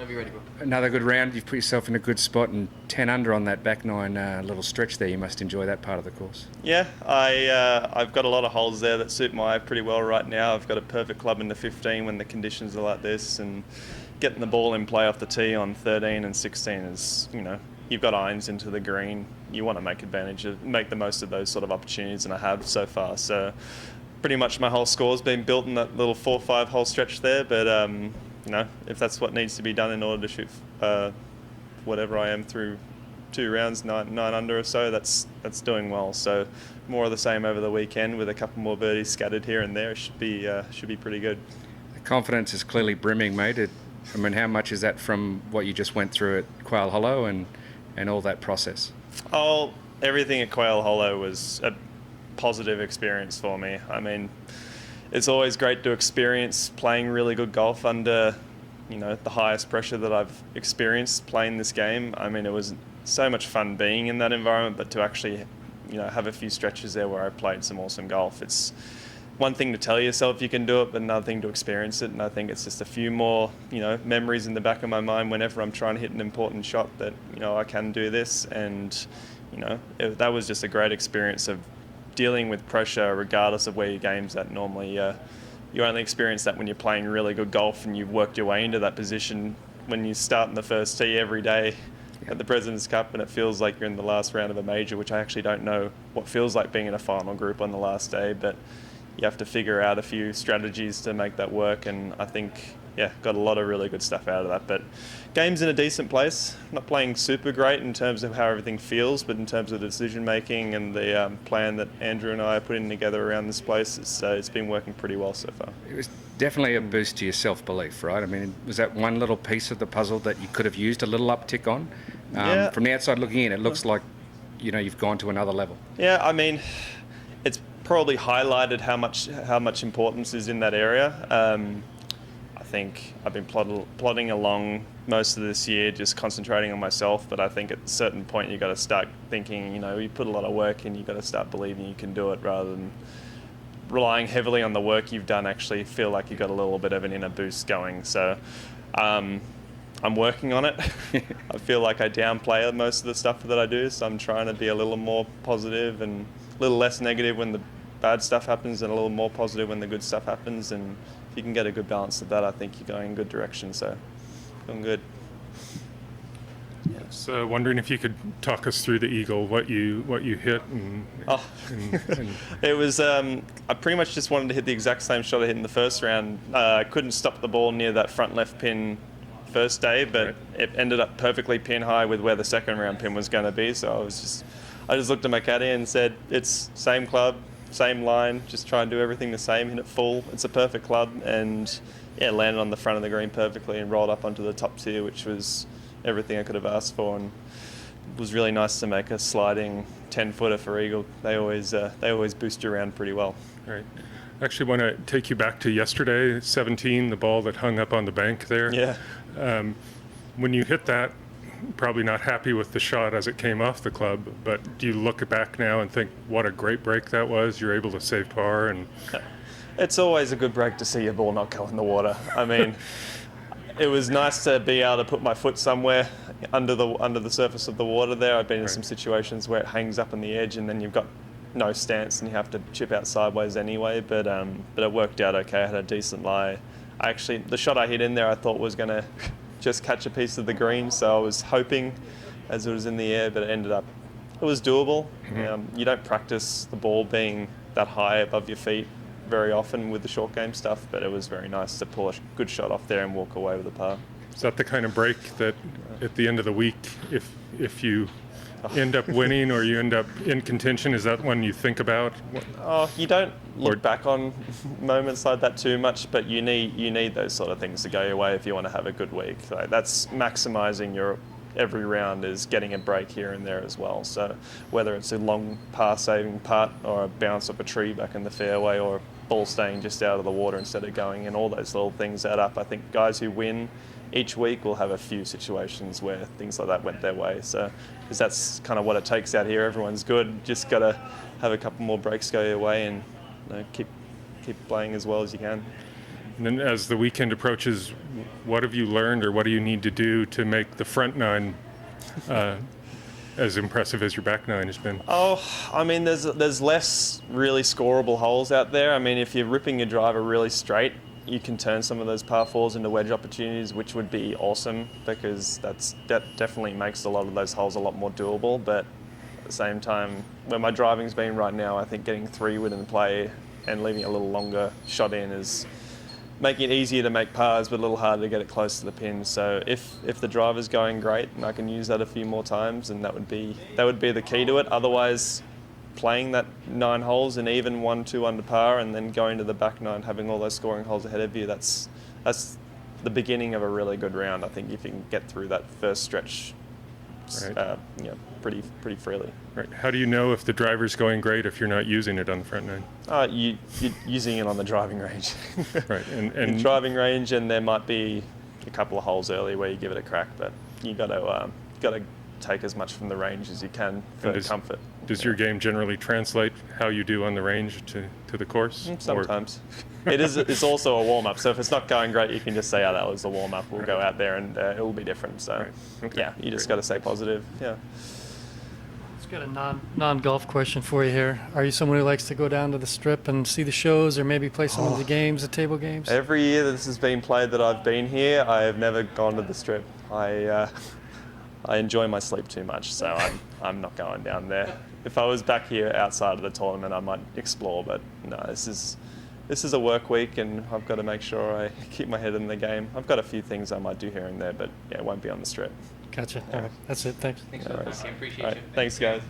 Whenever you're ready, bro. Another good round. You've put yourself in a good spot, and 10 under on that back nine little stretch there. You must enjoy that part of the course. Yeah, I've got a lot of holes there that suit my eye pretty well right now. I've got a perfect club in the 15 when the conditions are like this, and getting the ball in play off the tee on 13 and 16 is, you've got irons into the green. You want to make the most of those sort of opportunities, and I have so far. So pretty much my whole score's been built in that little 4-5 hole stretch there, but if that's what needs to be done in order to shoot whatever I am through 2 rounds, nine under or so, that's doing well. So more of the same over the weekend with a couple more birdies scattered here and there. It should be pretty good. The confidence is clearly brimming, mate. How much is that from what you just went through at Quail Hollow and all that process? Oh, everything at Quail Hollow was a positive experience for me. It's always great to experience playing really good golf under, the highest pressure that I've experienced playing this game. It was so much fun being in that environment, but to actually, have a few stretches there where I played some awesome golf. It's one thing to tell yourself you can do it, but another thing to experience it. And I think it's just a few more, memories in the back of my mind whenever I'm trying to hit an important shot that, I can do this. And, that was just a great experience of dealing with pressure regardless of where your game's at. Normally you only experience that when you're playing really good golf and you've worked your way into that position when you start in the first tee every day at the President's Cup, and it feels like you're in the last round of a major, which I actually don't know what feels like being in a final group on the last day, but you have to figure out a few strategies to make that work. And I think, got a lot of really good stuff out of that. But game's in a decent place. Not playing super great in terms of how everything feels, but in terms of the decision making and the plan that Andrew and I are putting together around this place, it's been working pretty well so far. It was definitely a boost to your self-belief, right? Was that one little piece of the puzzle that you could have used a little uptick on? From the outside looking in, it looks like, you've gone to another level. Yeah, it's probably highlighted how much importance is in that area. I think I've been plodding along most of this year, just concentrating on myself. But I think at a certain point you got to start thinking, you put a lot of work in, you got to start believing you can do it rather than relying heavily on the work you've done. Actually feel like you got a little bit of an inner boost going. So I'm working on it. I feel like I downplay most of the stuff that I do, so I'm trying to be a little more positive and a little less negative when the bad stuff happens and a little more positive when the good stuff happens. And if you can get a good balance of that, I think you're going in a good direction. So doing good. So wondering if you could talk us through the eagle, what you hit and It was I pretty much just wanted to hit the exact same shot I hit in the first round. I couldn't stop the ball near that front left pin first day, but it ended up perfectly pin high with where the second round pin was going to be. So I just looked at my caddy and said, it's same club, same line, just try and do everything the same, hit it full. It's a perfect club, and landed on the front of the green perfectly and rolled up onto the top tier, which was everything I could have asked for. And it was really nice to make a sliding 10-footer for eagle. They always boost you around pretty well. Right. I actually want to take you back to yesterday, 17, the ball that hung up on the bank there. Yeah. When you hit that, probably not happy with the shot as it came off the club, but do you look back now and think what a great break that was? You're able to save par, and it's always a good break to see your ball not go in the water. It was nice to be able to put my foot somewhere under the surface of the water there. I've been in some situations where it hangs up on the edge and then you've got no stance and you have to chip out sideways anyway, but it worked out okay. I had a decent lie. The shot I hit in there I thought was going to just catch a piece of the green, so I was hoping as it was in the air, but it was doable. Mm-hmm. You don't practice the ball being that high above your feet very often with the short game stuff, but it was very nice to pull a good shot off there and walk away with a par. Is that the kind of break that at the end of the week, if you end up winning or you end up in contention, is that one you think about? You don't look back on moments like that too much, but you need those sort of things to go your way if you want to have a good week. That's maximising your every round, is getting a break here and there as well. So whether it's a long par saving putt or a bounce off a tree back in the fairway or a ball staying just out of the water instead of going in, all those little things add up. I think guys who win each week will have a few situations where things like that went their way. So, because that's kind of what it takes out here. Everyone's good. Just got to have a couple more breaks go your way and keep playing as well as you can. And then as the weekend approaches, what have you learned, or what do you need to do to make the front nine as impressive as your back nine has been? Oh, I mean, there's less really scoreable holes out there. I mean, if you're ripping your driver really straight, you can turn some of those par fours into wedge opportunities, which would be awesome, because that definitely makes a lot of those holes a lot more doable. But at the same time, where my driving's been right now, I think getting 3 wood in play and leaving a little longer shot in is making it easier to make pars, but a little harder to get it close to the pin. So if the driver's going great, and I can use that a few more times, and that would be the key to it. Otherwise, playing that 9 holes and even 1-2 under par, and then going to the back 9, having all those scoring holes ahead of you, that's the beginning of a really good round. I think if you can get through that first stretch, Right. Pretty freely. Right. How do you know if the driver's going great if you're not using it on the front nine? You're using it on the driving range. Right. In driving range, and there might be a couple of holes early where you give it a crack, but you got to take as much from the range as you can for comfort. Does your game generally translate how you do on the range to the course? Sometimes. It's also a warm-up, so if it's not going great, you can just say, oh, that was the warm-up. We'll go out there and it will be different. So, yeah, you just got to stay positive. Yeah. Let's get a non-golf question for you here. Are you someone who likes to go down to the strip and see the shows, or maybe play some of the games, the table games? Every year that this has been played that I've been here, I have never gone to the strip. I enjoy my sleep too much, so I'm not going down there. If I was back here outside of the tournament, I might explore, but no, this is a work week, and I've got to make sure I keep my head in the game. I've got a few things I might do here and there, but yeah, it won't be on the strip. Gotcha. All right. That's it. Thanks. Thanks for the time. I appreciate All right. you. Thanks, guys.